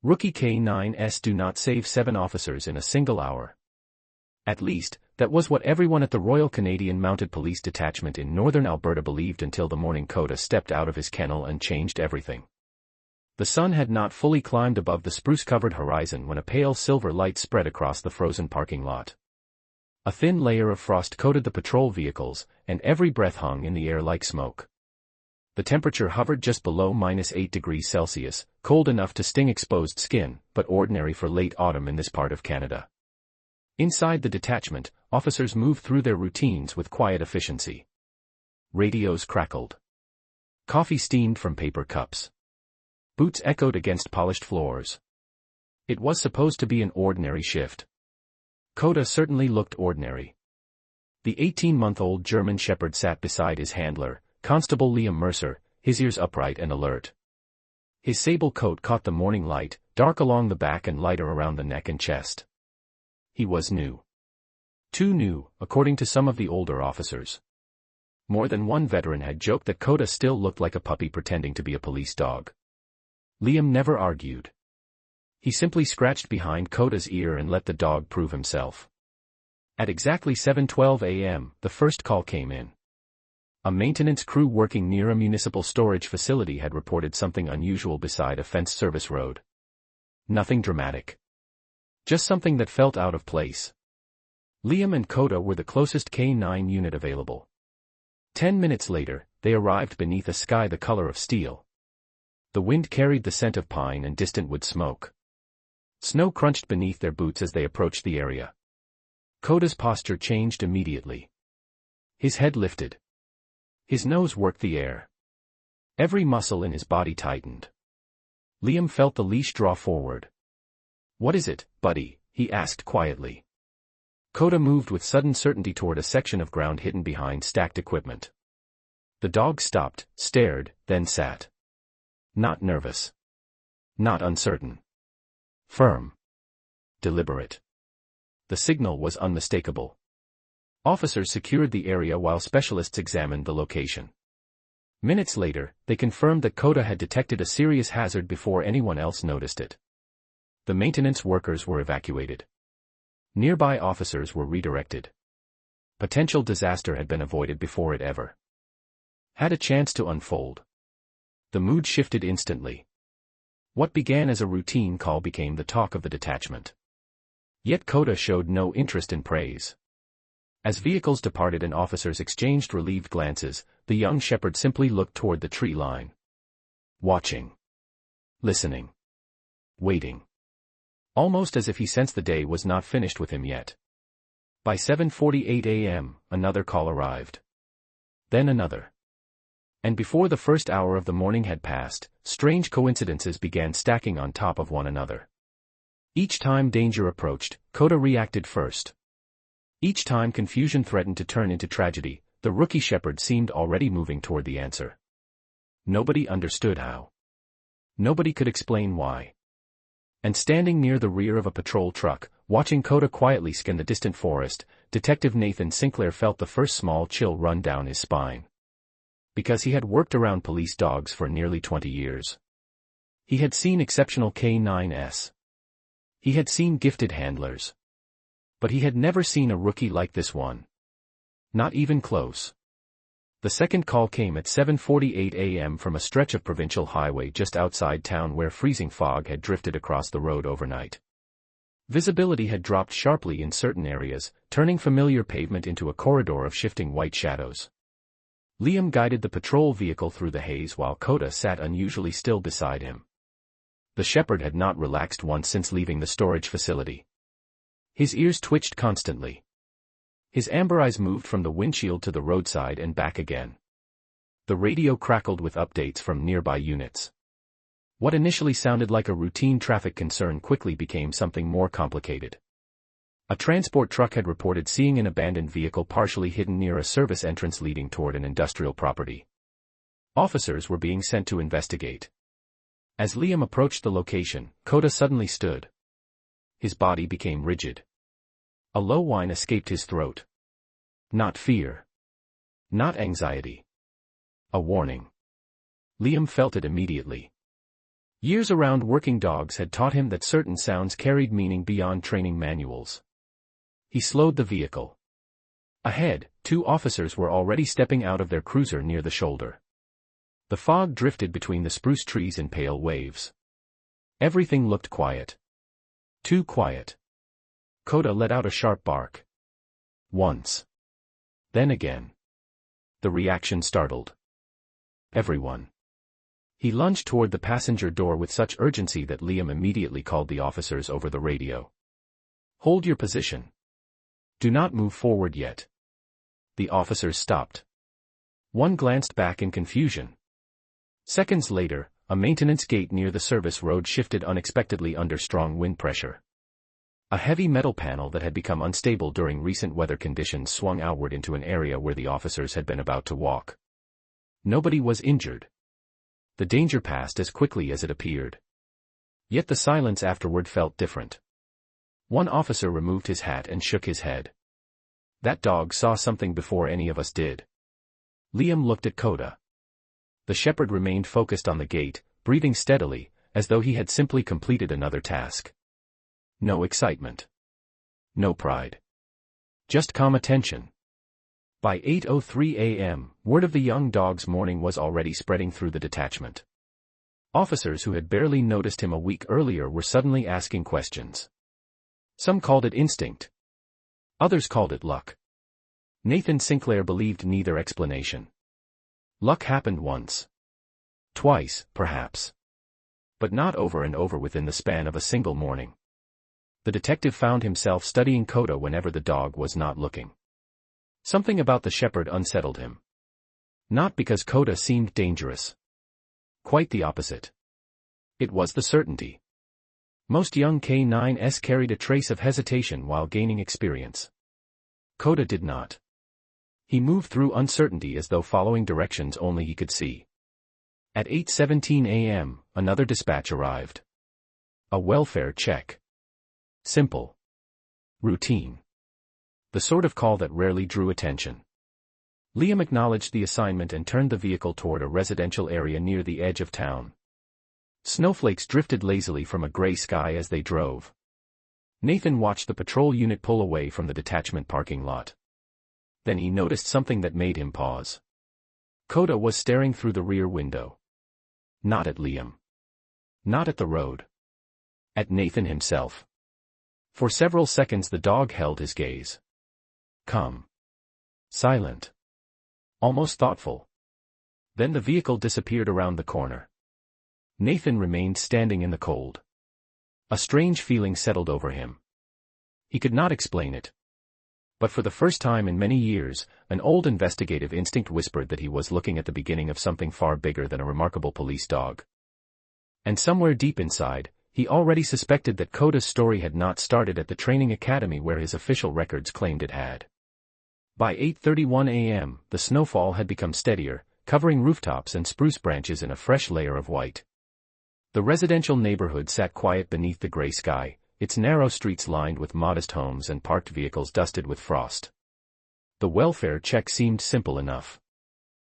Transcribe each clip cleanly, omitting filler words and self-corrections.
Rookie K9s do not save 7 officers in a single hour. At least, that was what everyone at the Royal Canadian Mounted Police Detachment in northern Alberta believed until the morning Koda stepped out of his kennel and changed everything. The sun had not fully climbed above the spruce-covered horizon when a pale silver light spread across the frozen parking lot. A thin layer of frost coated the patrol vehicles, and every breath hung in the air like smoke. The temperature hovered just below -8 degrees Celsius, cold enough to sting exposed skin, but ordinary for late autumn in this part of Canada. Inside the detachment, officers moved through their routines with quiet efficiency. Radios crackled. Coffee steamed from paper cups. Boots echoed against polished floors. It was supposed to be an ordinary shift. Koda certainly looked ordinary. The 18-month-old German Shepherd sat beside his handler, Constable Liam Mercer, his ears upright and alert. His sable coat caught the morning light, dark along the back and lighter around the neck and chest. He was new. Too new, according to some of the older officers. More than one veteran had joked that Koda still looked like a puppy pretending to be a police dog. Liam never argued. He simply scratched behind Koda's ear and let the dog prove himself. At exactly 7:12 a.m., the first call came in. A maintenance crew working near a municipal storage facility had reported something unusual beside a fenced service road. Nothing dramatic. Just something that felt out of place. Liam and Koda were the closest K9 unit available. 10 minutes later, they arrived beneath a sky the color of steel. The wind carried the scent of pine and distant wood smoke. Snow crunched beneath their boots as they approached the area. Koda's posture changed immediately. His head lifted. His nose worked the air. Every muscle in his body tightened. Liam felt the leash draw forward. "What is it, buddy?" he asked quietly. Koda moved with sudden certainty toward a section of ground hidden behind stacked equipment. The dog stopped, stared, then sat. Not nervous. Not uncertain. Firm. Deliberate. The signal was unmistakable. Officers secured the area while specialists examined the location. Minutes later, they confirmed that Koda had detected a serious hazard before anyone else noticed it. The maintenance workers were evacuated. Nearby officers were redirected. Potential disaster had been avoided before it ever had a chance to unfold. The mood shifted instantly. What began as a routine call became the talk of the detachment. Yet Koda showed no interest in praise. As vehicles departed and officers exchanged relieved glances, the young shepherd simply looked toward the tree line. Watching. Listening. Waiting. Almost as if he sensed the day was not finished with him yet. By 7:48 a.m., another call arrived. Then another. And before the first hour of the morning had passed, strange coincidences began stacking on top of one another. Each time danger approached, Koda reacted first. Each time confusion threatened to turn into tragedy, the rookie shepherd seemed already moving toward the answer. Nobody understood how. Nobody could explain why. And standing near the rear of a patrol truck, watching Koda quietly scan the distant forest, Detective Nathan Sinclair felt the first small chill run down his spine. Because he had worked around police dogs for nearly 20 years. He had seen exceptional K9s. He had seen gifted handlers. But he had never seen a rookie like this one. Not even close. The second call came at 7:48 a.m. from a stretch of provincial highway just outside town where freezing fog had drifted across the road overnight. Visibility had dropped sharply in certain areas, turning familiar pavement into a corridor of shifting white shadows. Liam guided the patrol vehicle through the haze while Koda sat unusually still beside him. The shepherd had not relaxed once since leaving the storage facility. His ears twitched constantly. His amber eyes moved from the windshield to the roadside and back again. The radio crackled with updates from nearby units. What initially sounded like a routine traffic concern quickly became something more complicated. A transport truck had reported seeing an abandoned vehicle partially hidden near a service entrance leading toward an industrial property. Officers were being sent to investigate. As Liam approached the location, Koda suddenly stood. His body became rigid. A low whine escaped his throat. Not fear. Not anxiety. A warning. Liam felt it immediately. Years around working dogs had taught him that certain sounds carried meaning beyond training manuals. He slowed the vehicle. Ahead, 2 officers were already stepping out of their cruiser near the shoulder. The fog drifted between the spruce trees in pale waves. Everything looked quiet. Too quiet. Koda let out a sharp bark. Once. Then again. The reaction startled everyone. He lunged toward the passenger door with such urgency that Liam immediately called the officers over the radio. "Hold your position. Do not move forward yet." The officers stopped. One glanced back in confusion. Seconds later, a maintenance gate near the service road shifted unexpectedly under strong wind pressure. A heavy metal panel that had become unstable during recent weather conditions swung outward into an area where the officers had been about to walk. Nobody was injured. The danger passed as quickly as it appeared. Yet the silence afterward felt different. One officer removed his hat and shook his head. "That dog saw something before any of us did." Liam looked at Koda. The shepherd remained focused on the gate, breathing steadily, as though he had simply completed another task. No excitement. No pride. Just calm attention. By 8:03 a.m., word of the young dog's morning was already spreading through the detachment. Officers who had barely noticed him a week earlier were suddenly asking questions. Some called it instinct. Others called it luck. Nathan Sinclair believed neither explanation. Luck happened once. Twice, perhaps. But not over and over within the span of a single morning. The detective found himself studying Koda whenever the dog was not looking. Something about the shepherd unsettled him. Not because Koda seemed dangerous. Quite the opposite. It was the certainty. Most young K9s carried a trace of hesitation while gaining experience. Koda did not. He moved through uncertainty as though following directions only he could see. At 8:17 a.m., another dispatch arrived. A welfare check. Simple. Routine. The sort of call that rarely drew attention. Liam acknowledged the assignment and turned the vehicle toward a residential area near the edge of town. Snowflakes drifted lazily from a gray sky as they drove. Nathan watched the patrol unit pull away from the detachment parking lot. Then he noticed something that made him pause. Koda was staring through the rear window. Not at Liam. Not at the road. At Nathan himself. For several seconds the dog held his gaze. Calm. Silent. Almost thoughtful. Then the vehicle disappeared around the corner. Nathan remained standing in the cold. A strange feeling settled over him. He could not explain it. But for the first time in many years, an old investigative instinct whispered that he was looking at the beginning of something far bigger than a remarkable police dog. And somewhere deep inside, he already suspected that Koda's story had not started at the training academy where his official records claimed it had. By 8:31 a.m., the snowfall had become steadier, covering rooftops and spruce branches in a fresh layer of white. The residential neighborhood sat quiet beneath the gray sky, its narrow streets lined with modest homes and parked vehicles dusted with frost. The welfare check seemed simple enough.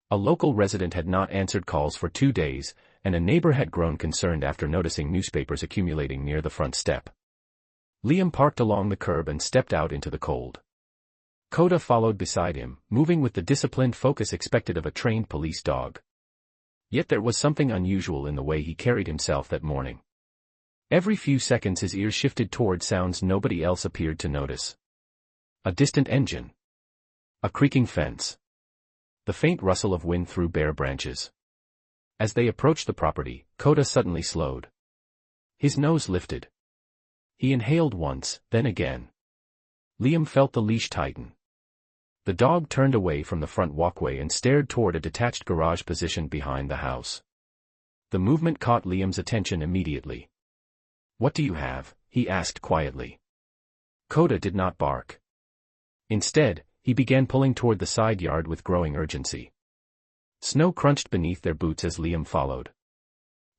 A local resident had not answered calls for 2 days, and a neighbor had grown concerned after noticing newspapers accumulating near the front step. Liam parked along the curb and stepped out into the cold. Koda followed beside him, moving with the disciplined focus expected of a trained police dog. Yet there was something unusual in the way he carried himself that morning. Every few seconds his ears shifted toward sounds nobody else appeared to notice. A distant engine. A creaking fence. The faint rustle of wind through bare branches. As they approached the property, Koda suddenly slowed. His nose lifted. He inhaled once, then again. Liam felt the leash tighten. The dog turned away from the front walkway and stared toward a detached garage positioned behind the house. The movement caught Liam's attention immediately. "What do you have?" he asked quietly. Koda did not bark. Instead, he began pulling toward the side yard with growing urgency. Snow crunched beneath their boots as Liam followed.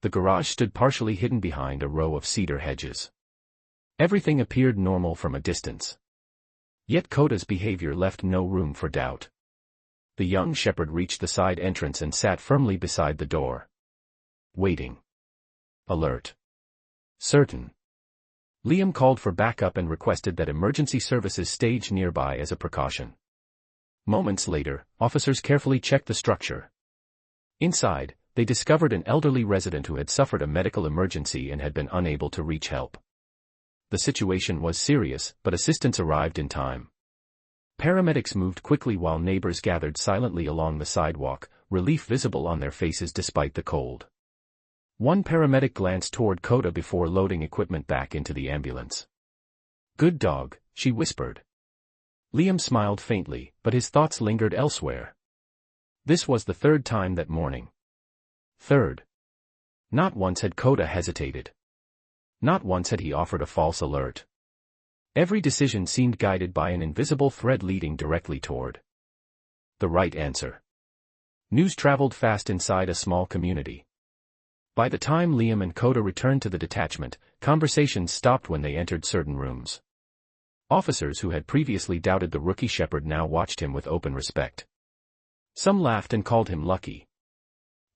The garage stood partially hidden behind a row of cedar hedges. Everything appeared normal from a distance. Yet Koda's behavior left no room for doubt. The young shepherd reached the side entrance and sat firmly beside the door. Waiting. Alert. Certain. Liam called for backup and requested that emergency services stage nearby as a precaution. Moments later, officers carefully checked the structure. Inside, they discovered an elderly resident who had suffered a medical emergency and had been unable to reach help. The situation was serious, but assistance arrived in time. Paramedics moved quickly while neighbors gathered silently along the sidewalk, relief visible on their faces despite the cold. One paramedic glanced toward Koda before loading equipment back into the ambulance. "Good dog," she whispered. Liam smiled faintly, but his thoughts lingered elsewhere. This was the third time that morning. Third. Not once had Koda hesitated. Not once had he offered a false alert. Every decision seemed guided by an invisible thread leading directly toward the right answer. News traveled fast inside a small community. By the time Liam and Koda returned to the detachment, conversations stopped when they entered certain rooms. Officers who had previously doubted the rookie shepherd now watched him with open respect. Some laughed and called him lucky.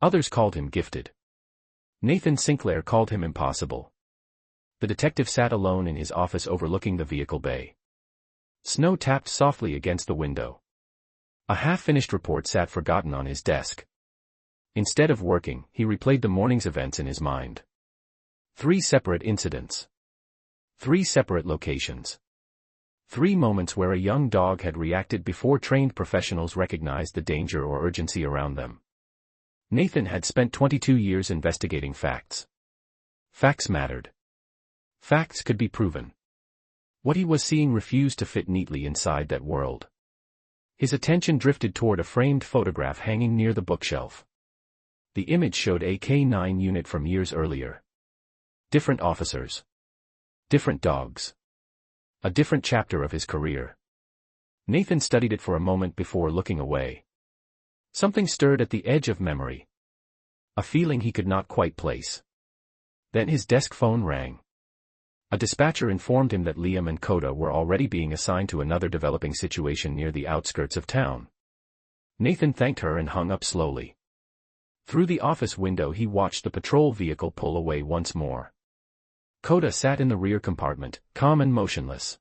Others called him gifted. Nathan Sinclair called him impossible. The detective sat alone in his office overlooking the vehicle bay. Snow tapped softly against the window. A half-finished report sat forgotten on his desk. Instead of working, he replayed the morning's events in his mind. 3 separate incidents. 3 separate locations. 3 moments where a young dog had reacted before trained professionals recognized the danger or urgency around them. Nathan had spent 22 years investigating facts. Facts mattered. Facts could be proven. What he was seeing refused to fit neatly inside that world. His attention drifted toward a framed photograph hanging near the bookshelf. The image showed a K-9 unit from years earlier. Different officers. Different dogs. A different chapter of his career. Nathan studied it for a moment before looking away. Something stirred at the edge of memory. A feeling he could not quite place. Then his desk phone rang. A dispatcher informed him that Liam and Koda were already being assigned to another developing situation near the outskirts of town. Nathan thanked her and hung up slowly. Through the office window he watched the patrol vehicle pull away once more. Koda sat in the rear compartment, calm and motionless.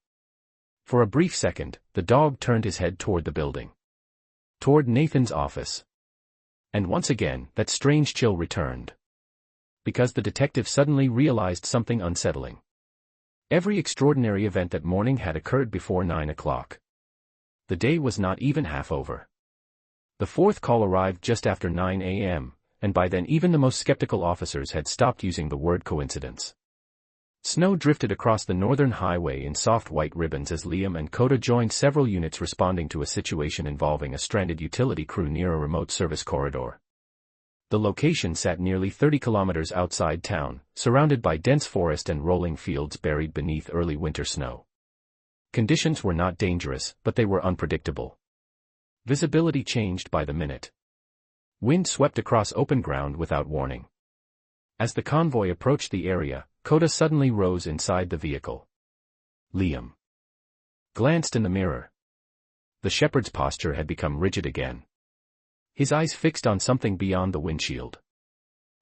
For a brief second, the dog turned his head toward the building. Toward Nathan's office. And once again, that strange chill returned. Because the detective suddenly realized something unsettling. Every extraordinary event that morning had occurred before 9 o'clock. The day was not even half over. The 4th call arrived just after 9 a.m., and by then even the most skeptical officers had stopped using the word coincidence. Snow drifted across the northern highway in soft white ribbons as Liam and Koda joined several units responding to a situation involving a stranded utility crew near a remote service corridor. The location sat nearly 30 kilometers outside town, surrounded by dense forest and rolling fields buried beneath early winter snow. Conditions were not dangerous, but they were unpredictable. Visibility changed by the minute. Wind swept across open ground without warning. As the convoy approached the area, Koda suddenly rose inside the vehicle. Liam glanced in the mirror. The shepherd's posture had become rigid again. His eyes fixed on something beyond the windshield.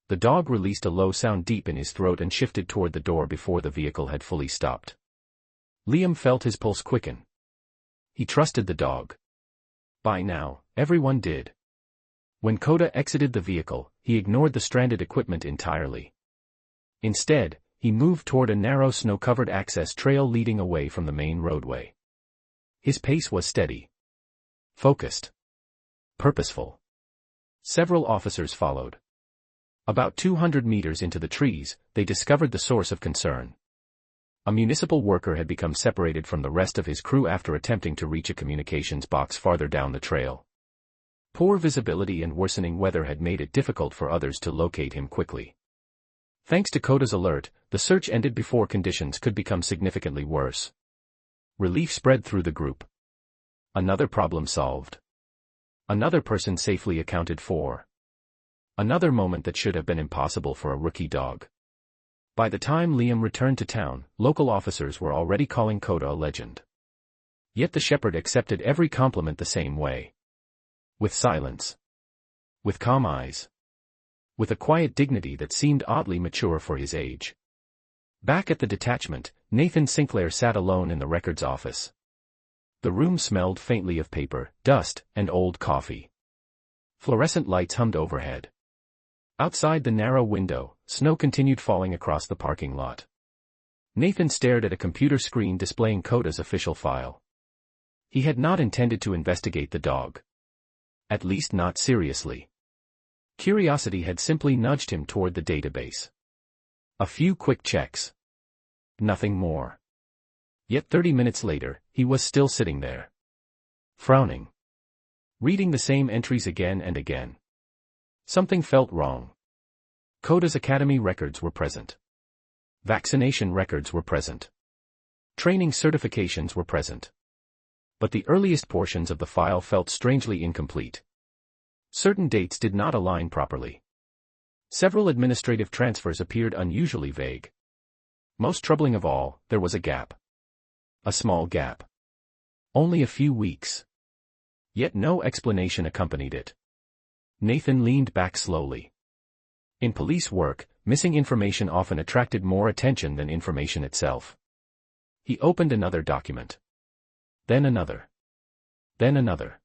The dog released a low sound deep in his throat and shifted toward the door before the vehicle had fully stopped. Liam felt his pulse quicken. He trusted the dog. By now, everyone did. When Koda exited the vehicle, he ignored the stranded equipment entirely. Instead, he moved toward a narrow snow-covered access trail leading away from the main roadway. His pace was steady. Focused. Purposeful. Several officers followed. About 200 meters into the trees, they discovered the source of concern. A municipal worker had become separated from the rest of his crew after attempting to reach a communications box farther down the trail. Poor visibility and worsening weather had made it difficult for others to locate him quickly. Thanks to Koda's alert, the search ended before conditions could become significantly worse. Relief spread through the group. Another problem solved. Another person safely accounted for. Another moment that should have been impossible for a rookie dog. By the time Liam returned to town, local officers were already calling Koda a legend. Yet the shepherd accepted every compliment the same way. With silence. With calm eyes. with a quiet dignity that seemed oddly mature for his age. Back at the detachment, Nathan Sinclair sat alone in the records office. The room smelled faintly of paper, dust, and old coffee. Fluorescent lights hummed overhead. Outside the narrow window, snow continued falling across the parking lot. Nathan stared at a computer screen displaying Koda's official file. He had not intended to investigate the dog. At least not seriously. Curiosity had simply nudged him toward the database. A few quick checks. Nothing more. Yet 30 minutes later, he was still sitting there. Frowning. Reading the same entries again and again. Something felt wrong. Koda's academy records were present. Vaccination records were present. Training certifications were present. But the earliest portions of the file felt strangely incomplete. Certain dates did not align properly. Several administrative transfers appeared unusually vague. Most troubling of all, there was a gap. A small gap. Only a few weeks. Yet no explanation accompanied it. Nathan leaned back slowly. In police work, missing information often attracted more attention than information itself. He opened another document. Then another. Then another.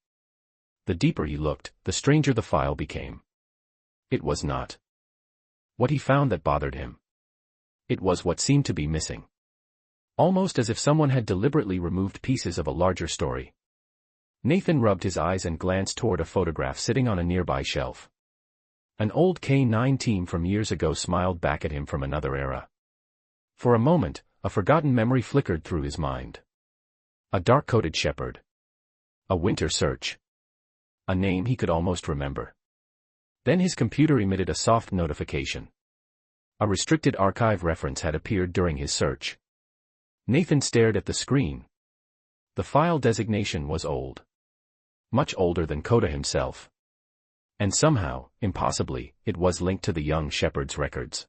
The deeper he looked, the stranger the file became. It was not what he found that bothered him. It was what seemed to be missing. Almost as if someone had deliberately removed pieces of a larger story. Nathan rubbed his eyes and glanced toward a photograph sitting on a nearby shelf. An old K9 team from years ago smiled back at him from another era. For a moment, a forgotten memory flickered through his mind. A dark-coated shepherd. A winter search. A name he could almost remember. Then his computer emitted a soft notification. A restricted archive reference had appeared during his search. Nathan stared at the screen. The file designation was old. Much older than Koda himself. And somehow, impossibly, it was linked to the young shepherd's records.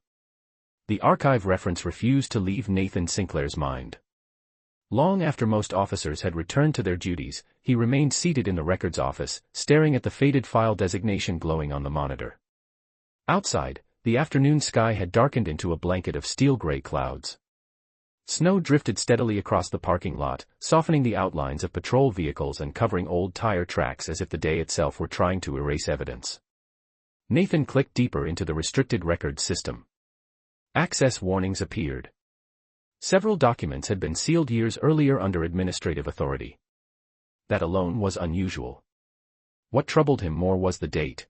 The archive reference refused to leave Nathan Sinclair's mind. Long after most officers had returned to their duties, he remained seated in the records office, staring at the faded file designation glowing on the monitor. Outside, the afternoon sky had darkened into a blanket of steel-gray clouds. Snow drifted steadily across the parking lot, softening the outlines of patrol vehicles and covering old tire tracks as if the day itself were trying to erase evidence. Nathan clicked deeper into the restricted records system. Access warnings appeared. Several documents had been sealed years earlier under administrative authority. That alone was unusual. What troubled him more was the date.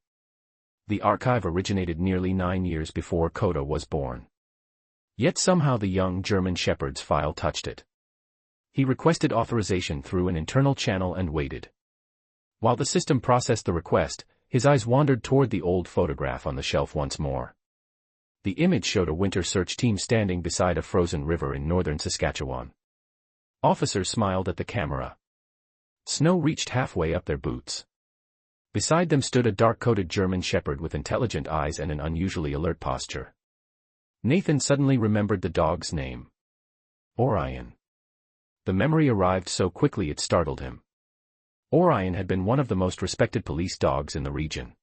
The archive originated nearly 9 years before Koda was born. Yet somehow the young German shepherd's file touched it. He requested authorization through an internal channel and waited. While the system processed the request, his eyes wandered toward the old photograph on the shelf once more. The image showed a winter search team standing beside a frozen river in northern Saskatchewan. Officers smiled at the camera. Snow reached halfway up their boots. Beside them stood a dark-coated German shepherd with intelligent eyes and an unusually alert posture. Nathan suddenly remembered the dog's name. Orion. The memory arrived so quickly it startled him. Orion had been one of the most respected police dogs in the region.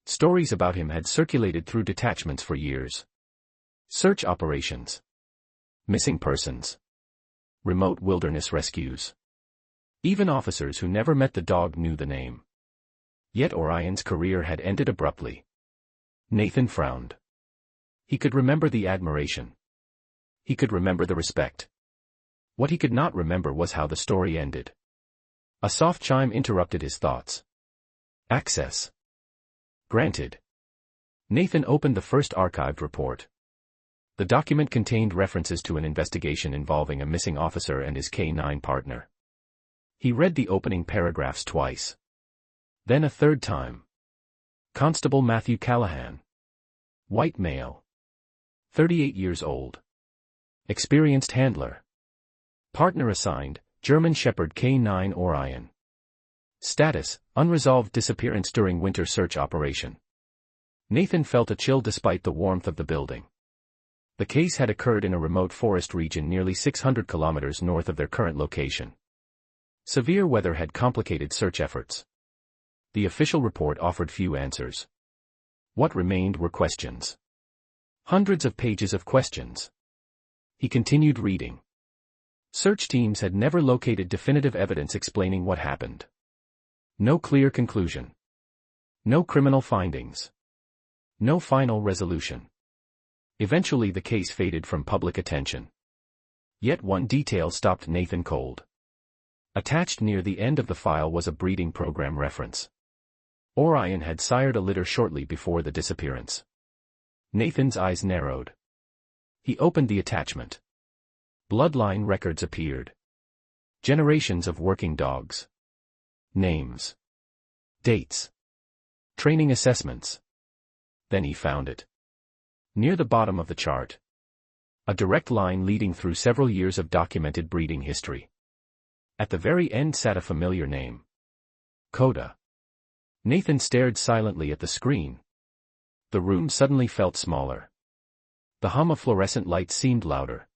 Stories about him had circulated through detachments for years. Search operations. Missing persons. Remote wilderness rescues. Even officers who never met the dog knew the name. Yet Orion's career had ended abruptly. Nathan frowned. He could remember the admiration. He could remember the respect. What he could not remember was how the story ended. A soft chime interrupted his thoughts. Access. Granted. Nathan opened the first archived report. The document contained references to an investigation involving a missing officer and his K9 partner. He read the opening paragraphs twice. Then a third time. Constable Matthew Callahan. White male. 38 years old. Experienced handler. Partner assigned, German Shepherd K9 Orion. Status, unresolved disappearance during winter search operation. Nathan felt a chill despite the warmth of the building. The case had occurred in a remote forest region nearly 600 kilometers north of their current location. Severe weather had complicated search efforts. The official report offered few answers. What remained were questions. Hundreds of pages of questions. He continued reading. Search teams had never located definitive evidence explaining what happened. No clear conclusion. No criminal findings. No final resolution. Eventually the case faded from public attention. Yet one detail stopped Nathan cold. Attached near the end of the file was a breeding program reference. Orion had sired a litter shortly before the disappearance. Nathan's eyes narrowed. He opened the attachment. Bloodline records appeared. Generations of working dogs. Names. Dates. Training assessments. Then he found it. Near the bottom of the chart. A direct line leading through several years of documented breeding history. At the very end sat a familiar name. Koda. Nathan stared silently at the screen. The room suddenly felt smaller. The hum of fluorescent lights seemed louder.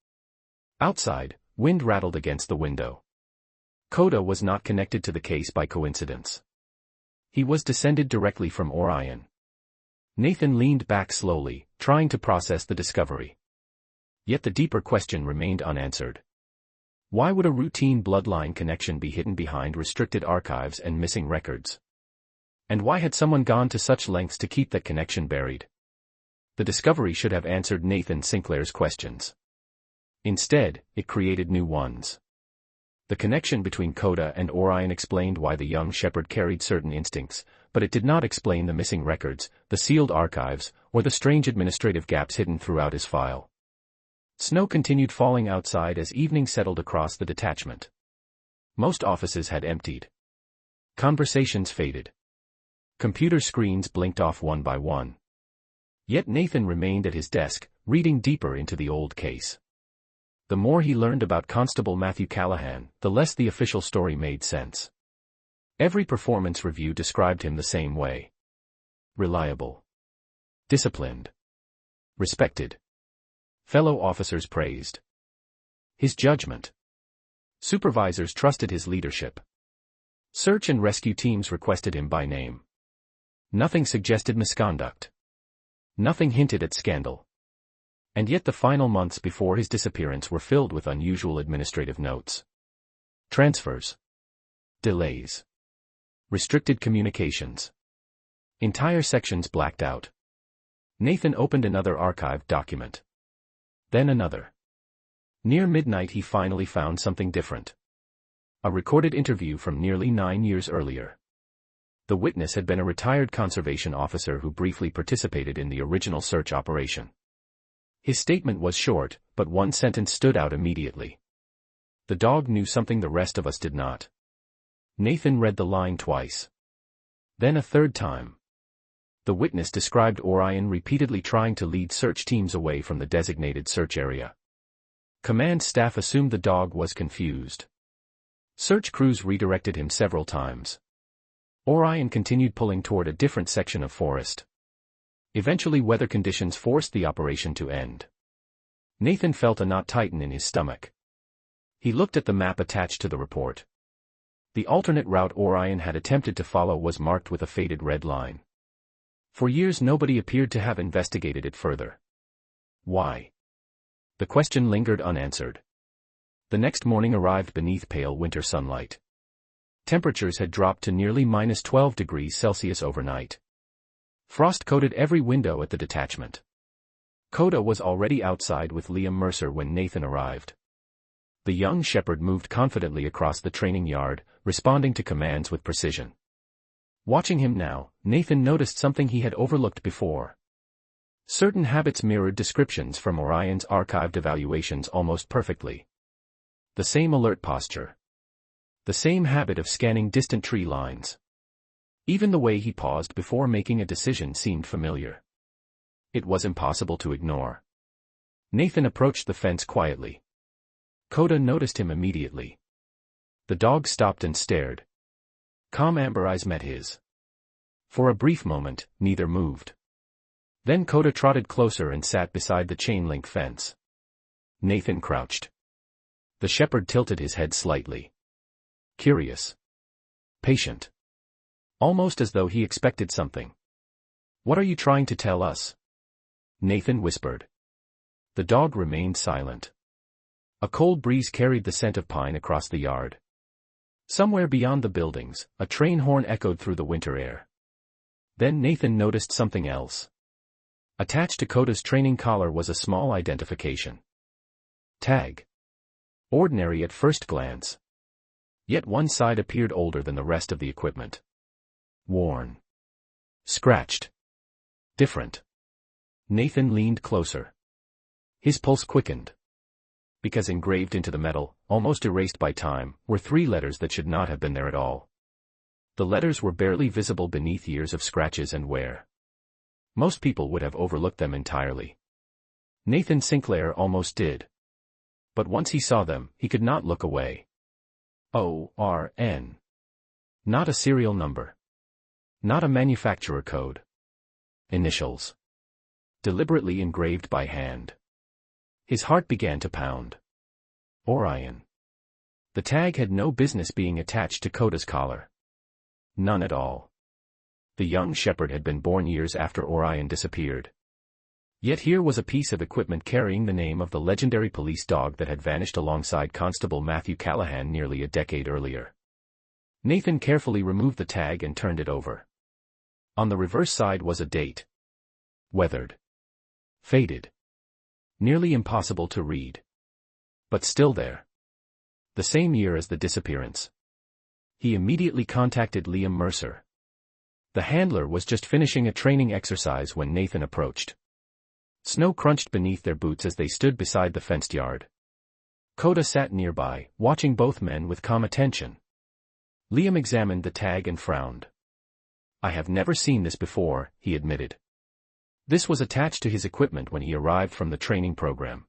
Outside, wind rattled against the window. Koda was not connected to the case by coincidence. He was descended directly from Orion. Nathan leaned back slowly, trying to process the discovery. Yet the deeper question remained unanswered. Why would a routine bloodline connection be hidden behind restricted archives and missing records? And why had someone gone to such lengths to keep that connection buried? The discovery should have answered Nathan Sinclair's questions. Instead, it created new ones. The connection between Koda and Orion explained why the young shepherd carried certain instincts, but it did not explain the missing records, the sealed archives, or the strange administrative gaps hidden throughout his file. Snow continued falling outside as evening settled across the detachment. Most offices had emptied. Conversations faded. Computer screens blinked off one by one. Yet Nathan remained at his desk, reading deeper into the old case. The more he learned about Constable Matthew Callahan, the less the official story made sense. Every performance review described him the same way. Reliable. Disciplined. Respected. Fellow officers praised his judgment. Supervisors trusted his leadership. Search and rescue teams requested him by name. Nothing suggested misconduct. Nothing hinted at scandal. And yet the final months before his disappearance were filled with unusual administrative notes. Transfers. Delays. Restricted communications. Entire sections blacked out. Nathan opened another archived document. Then another. Near midnight he finally found something different. A recorded interview from nearly 9 years earlier. The witness had been a retired conservation officer who briefly participated in the original search operation. His statement was short, but one sentence stood out immediately. The dog knew something the rest of us did not. Nathan read the line twice. Then a third time. The witness described Orion repeatedly trying to lead search teams away from the designated search area. Command staff assumed the dog was confused. Search crews redirected him several times. Orion continued pulling toward a different section of forest. Eventually weather conditions forced the operation to end. Nathan felt a knot tighten in his stomach. He looked at the map attached to the report. The alternate route Orion had attempted to follow was marked with a faded red line. For years nobody appeared to have investigated it further. Why? The question lingered unanswered. The next morning arrived beneath pale winter sunlight. Temperatures had dropped to nearly -12 degrees Celsius overnight. Frost coated every window at the detachment. Koda was already outside with Liam Mercer when Nathan arrived. The young shepherd moved confidently across the training yard, responding to commands with precision. Watching him now, Nathan noticed something he had overlooked before. Certain habits mirrored descriptions from Orion's archived evaluations almost perfectly. The same alert posture. The same habit of scanning distant tree lines. Even the way he paused before making a decision seemed familiar. It was impossible to ignore. Nathan approached the fence quietly. Koda noticed him immediately. The dog stopped and stared. Calm amber eyes met his. For a brief moment, neither moved. Then Koda trotted closer and sat beside the chain-link fence. Nathan crouched. The shepherd tilted his head slightly. Curious. Patient. Almost as though he expected something. What are you trying to tell us? Nathan whispered. The dog remained silent. A cold breeze carried the scent of pine across the yard. Somewhere beyond the buildings, a train horn echoed through the winter air. Then Nathan noticed something else. Attached to Koda's training collar was a small identification tag. Ordinary at first glance. Yet one side appeared older than the rest of the equipment. Worn. Scratched. Different. Nathan leaned closer. His pulse quickened. Because engraved into the metal, almost erased by time, were 3 letters that should not have been there at all. The letters were barely visible beneath years of scratches and wear. Most people would have overlooked them entirely. Nathan Sinclair almost did. But once he saw them, he could not look away. ORN. Not a serial number. Not a manufacturer code. Initials. Deliberately engraved by hand. His heart began to pound. Orion. The tag had no business being attached to Koda's collar. None at all. The young shepherd had been born years after Orion disappeared. Yet here was a piece of equipment carrying the name of the legendary police dog that had vanished alongside Constable Matthew Callahan nearly a decade earlier. Nathan carefully removed the tag and turned it over. On the reverse side was a date. Weathered. Faded. Nearly impossible to read. But still there. The same year as the disappearance. He immediately contacted Liam Mercer. The handler was just finishing a training exercise when Nathan approached. Snow crunched beneath their boots as they stood beside the fenced yard. Koda sat nearby, watching both men with calm attention. Liam examined the tag and frowned. I have never seen this before, he admitted. This was attached to his equipment when he arrived from the training program.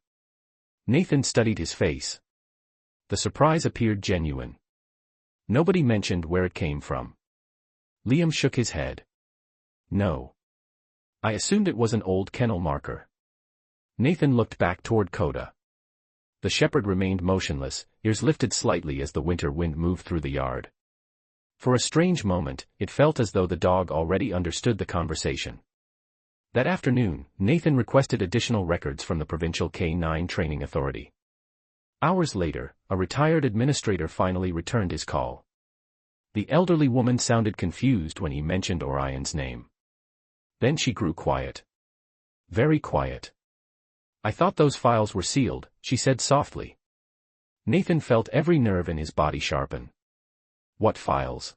Nathan studied his face. The surprise appeared genuine. Nobody mentioned where it came from. Liam shook his head. No. I assumed it was an old kennel marker. Nathan looked back toward Koda. The shepherd remained motionless, ears lifted slightly as the winter wind moved through the yard. For a strange moment, it felt as though the dog already understood the conversation. That afternoon, Nathan requested additional records from the Provincial K-9 Training Authority. Hours later, a retired administrator finally returned his call. The elderly woman sounded confused when he mentioned Orion's name. Then she grew quiet. Very quiet. I thought those files were sealed, she said softly. Nathan felt every nerve in his body sharpen. What files?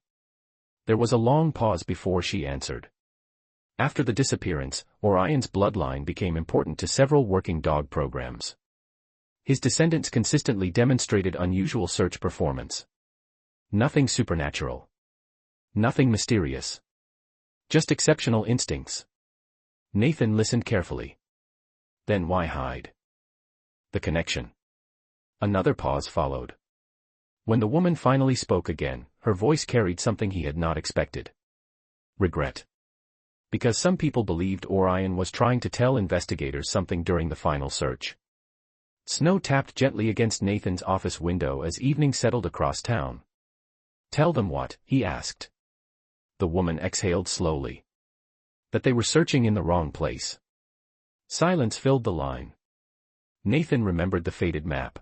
There was a long pause before she answered. After the disappearance, Orion's bloodline became important to several working dog programs. His descendants consistently demonstrated unusual search performance. Nothing supernatural. Nothing mysterious. Just exceptional instincts. Nathan listened carefully. Then why hide? The connection. Another pause followed. When the woman finally spoke again, her voice carried something he had not expected. Regret. Because some people believed Orion was trying to tell investigators something during the final search. Snow tapped gently against Nathan's office window as evening settled across town. Tell them what? He asked. The woman exhaled slowly. That they were searching in the wrong place. Silence filled the line. Nathan remembered the faded map.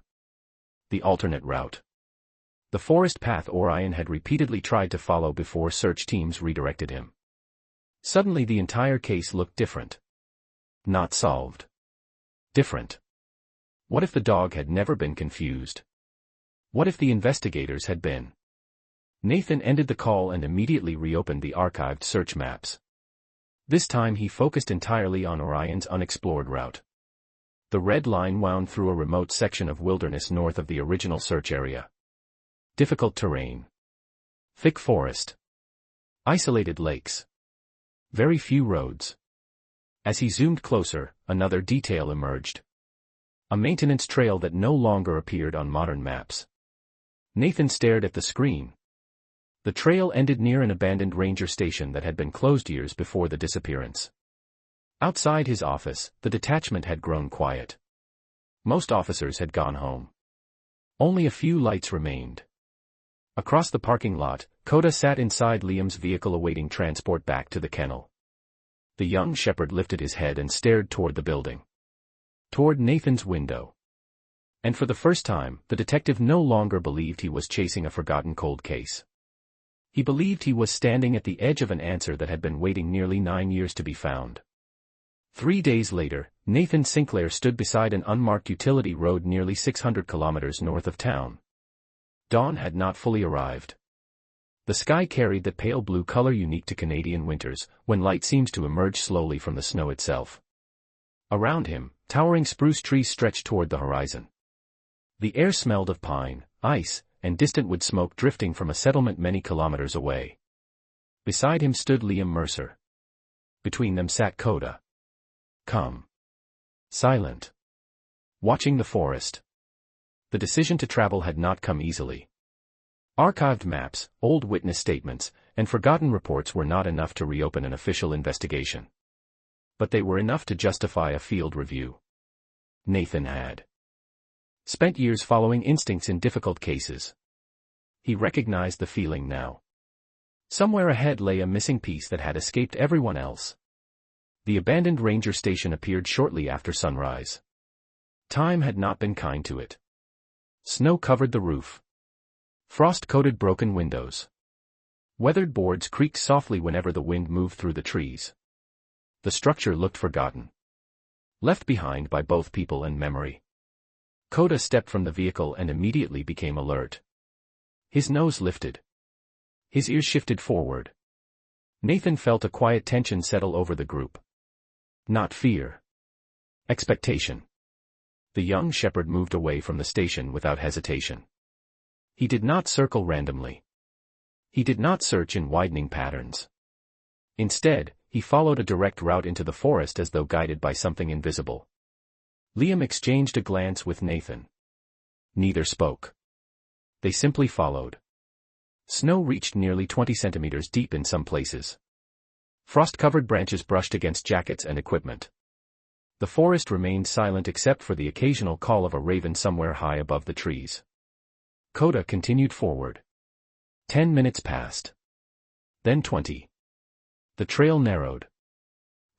The alternate route. The forest path Orion had repeatedly tried to follow before search teams redirected him. Suddenly the entire case looked different. Not solved. Different. What if the dog had never been confused? What if the investigators had been? Nathan ended the call and immediately reopened the archived search maps. This time he focused entirely on Orion's unexplored route. The red line wound through a remote section of wilderness north of the original search area. Difficult terrain. Thick forest. Isolated lakes. Very few roads. As he zoomed closer, another detail emerged. A maintenance trail that no longer appeared on modern maps. Nathan stared at the screen. The trail ended near an abandoned ranger station that had been closed years before the disappearance. Outside his office, the detachment had grown quiet. Most officers had gone home. Only a few lights remained. Across the parking lot, Koda sat inside Liam's vehicle awaiting transport back to the kennel. The young shepherd lifted his head and stared toward the building. Toward Nathan's window. And for the first time, the detective no longer believed he was chasing a forgotten cold case. He believed he was standing at the edge of an answer that had been waiting nearly 9 years to be found. 3 days later, Nathan Sinclair stood beside an unmarked utility road nearly 600 kilometers north of town. Dawn had not fully arrived. The sky carried that pale blue color unique to Canadian winters, when light seems to emerge slowly from the snow itself. Around him, towering spruce trees stretched toward the horizon. The air smelled of pine, ice, and distant wood smoke drifting from a settlement many kilometers away. Beside him stood Liam Mercer. Between them sat Koda. Calm. Silent. Watching the forest. The decision to travel had not come easily. Archived maps, old witness statements, and forgotten reports were not enough to reopen an official investigation. But they were enough to justify a field review. Nathan had spent years following instincts in difficult cases. He recognized the feeling now. Somewhere ahead lay a missing piece that had escaped everyone else. The abandoned ranger station appeared shortly after sunrise. Time had not been kind to it. Snow covered the roof. Frost-coated broken windows. Weathered boards creaked softly whenever the wind moved through the trees. The structure looked forgotten. Left behind by both people and memory. Koda stepped from the vehicle and immediately became alert. His nose lifted. His ears shifted forward. Nathan felt a quiet tension settle over the group. Not fear. Expectation. The young shepherd moved away from the station without hesitation. He did not circle randomly. He did not search in widening patterns. Instead, he followed a direct route into the forest as though guided by something invisible. Liam exchanged a glance with Nathan. Neither spoke. They simply followed. Snow reached nearly 20 centimeters deep in some places. Frost-covered branches brushed against jackets and equipment. The forest remained silent except for the occasional call of a raven somewhere high above the trees. Koda continued forward. 10 minutes passed. Then 20. The trail narrowed.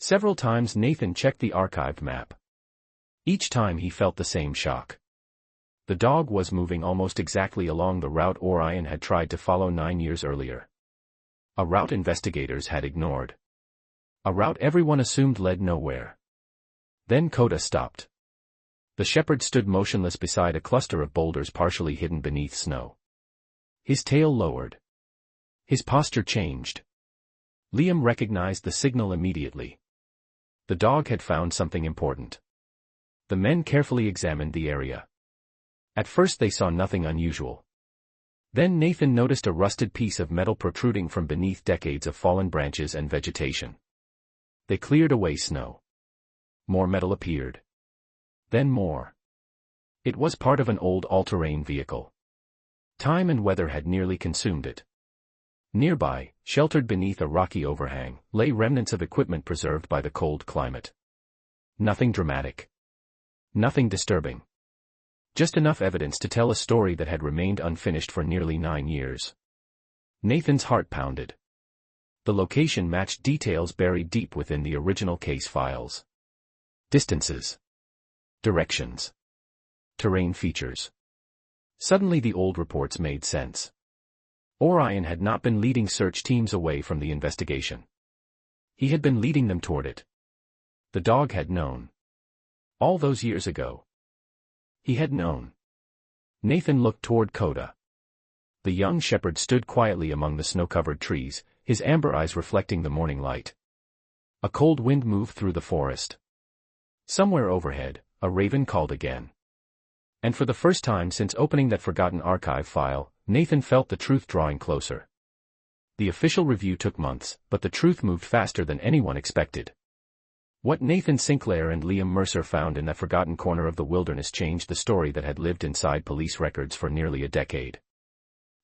Several times Nathan checked the archived map. Each time he felt the same shock. The dog was moving almost exactly along the route Orion had tried to follow 9 years earlier. A route investigators had ignored. A route everyone assumed led nowhere. Then Koda stopped. The shepherd stood motionless beside a cluster of boulders partially hidden beneath snow. His tail lowered. His posture changed. Liam recognized the signal immediately. The dog had found something important. The men carefully examined the area. At first they saw nothing unusual. Then Nathan noticed a rusted piece of metal protruding from beneath decades of fallen branches and vegetation. They cleared away snow. More metal appeared. Then more. It was part of an old all-terrain vehicle. Time and weather had nearly consumed it. Nearby, sheltered beneath a rocky overhang, lay remnants of equipment preserved by the cold climate. Nothing dramatic. Nothing disturbing. Just enough evidence to tell a story that had remained unfinished for nearly 9 years. Nathan's heart pounded. The location matched details buried deep within the original case files. Distances. Directions. Terrain features. Suddenly the old reports made sense. Orion had not been leading search teams away from the investigation. He had been leading them toward it. The dog had known. All those years ago. He had known. Nathan looked toward Koda. The young shepherd stood quietly among the snow-covered trees, his amber eyes reflecting the morning light. A cold wind moved through the forest. Somewhere overhead, a raven called again. And for the first time since opening that forgotten archive file, Nathan felt the truth drawing closer. The official review took months, but the truth moved faster than anyone expected. What Nathan Sinclair and Liam Mercer found in that forgotten corner of the wilderness changed the story that had lived inside police records for nearly a decade.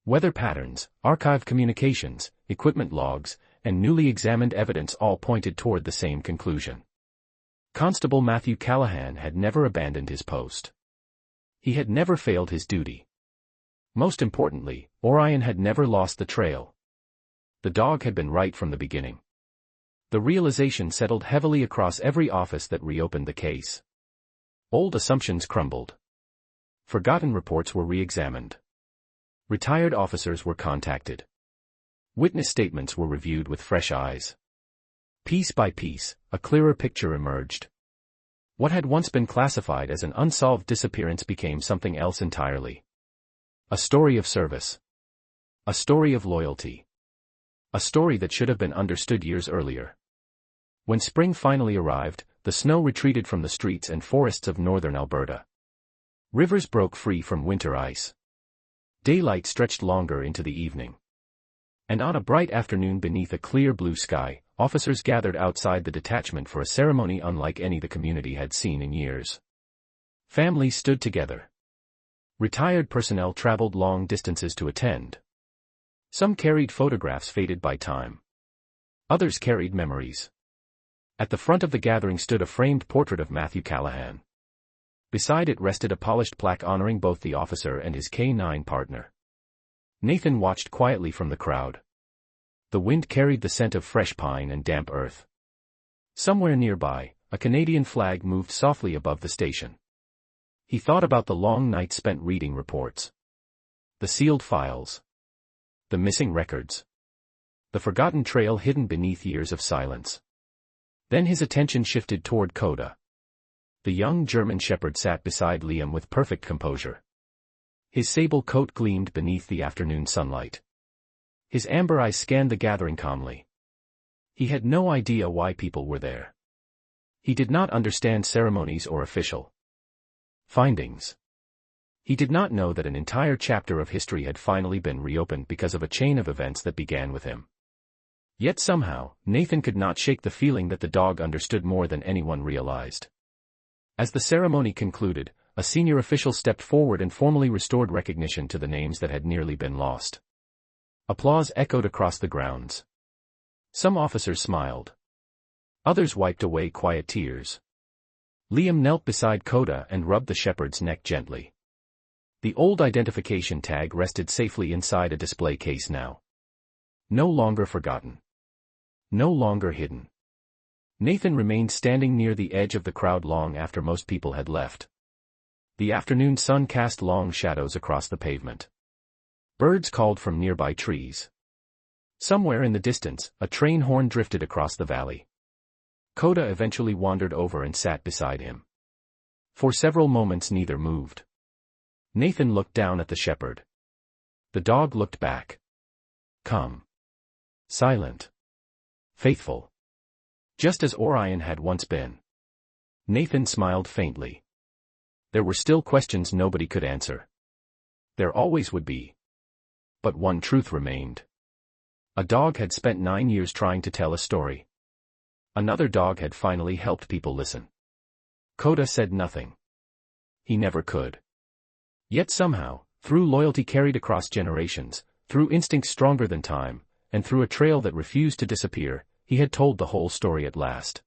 Weather patterns, archived communications, equipment logs, and newly examined evidence all pointed toward the same conclusion. Constable Matthew Callahan had never abandoned his post. He had never failed his duty. Most importantly, Orion had never lost the trail. The dog had been right from the beginning. The realization settled heavily across every office that reopened the case. Old assumptions crumbled. Forgotten reports were re-examined. Retired officers were contacted. Witness statements were reviewed with fresh eyes. Piece by piece, a clearer picture emerged. What had once been classified as an unsolved disappearance became something else entirely. A story of service. A story of loyalty. A story that should have been understood years earlier. When spring finally arrived, the snow retreated from the streets and forests of northern Alberta. Rivers broke free from winter ice. Daylight stretched longer into the evening. And on a bright afternoon beneath a clear blue sky, officers gathered outside the detachment for a ceremony unlike any the community had seen in years. Families stood together. Retired personnel traveled long distances to attend. Some carried photographs faded by time. Others carried memories. At the front of the gathering stood a framed portrait of Matthew Callahan. Beside it rested a polished plaque honoring both the officer and his K-9 partner. Nathan watched quietly from the crowd. The wind carried the scent of fresh pine and damp earth. Somewhere nearby, a Canadian flag moved softly above the station. He thought about the long night spent reading reports. The sealed files. The missing records. The forgotten trail hidden beneath years of silence. Then his attention shifted toward Koda. The young German shepherd sat beside Liam with perfect composure. His sable coat gleamed beneath the afternoon sunlight. His amber eyes scanned the gathering calmly. He had no idea why people were there. He did not understand ceremonies or official findings. He did not know that an entire chapter of history had finally been reopened because of a chain of events that began with him. Yet somehow, Nathan could not shake the feeling that the dog understood more than anyone realized. As the ceremony concluded, a senior official stepped forward and formally restored recognition to the names that had nearly been lost. Applause echoed across the grounds. Some officers smiled. Others wiped away quiet tears. Liam knelt beside Koda and rubbed the shepherd's neck gently. The old identification tag rested safely inside a display case now. No longer forgotten. No longer hidden. Nathan remained standing near the edge of the crowd long after most people had left. The afternoon sun cast long shadows across the pavement. Birds called from nearby trees. Somewhere in the distance, a train horn drifted across the valley. Koda eventually wandered over and sat beside him. For several moments neither moved. Nathan looked down at the shepherd. The dog looked back. Calm. Silent. Faithful. Just as Orion had once been. Nathan smiled faintly. There were still questions nobody could answer. There always would be. But one truth remained. A dog had spent 9 years trying to tell a story. Another dog had finally helped people listen. Koda said nothing. He never could. Yet somehow, through loyalty carried across generations, through instincts stronger than time, and through a trail that refused to disappear, he had told the whole story at last.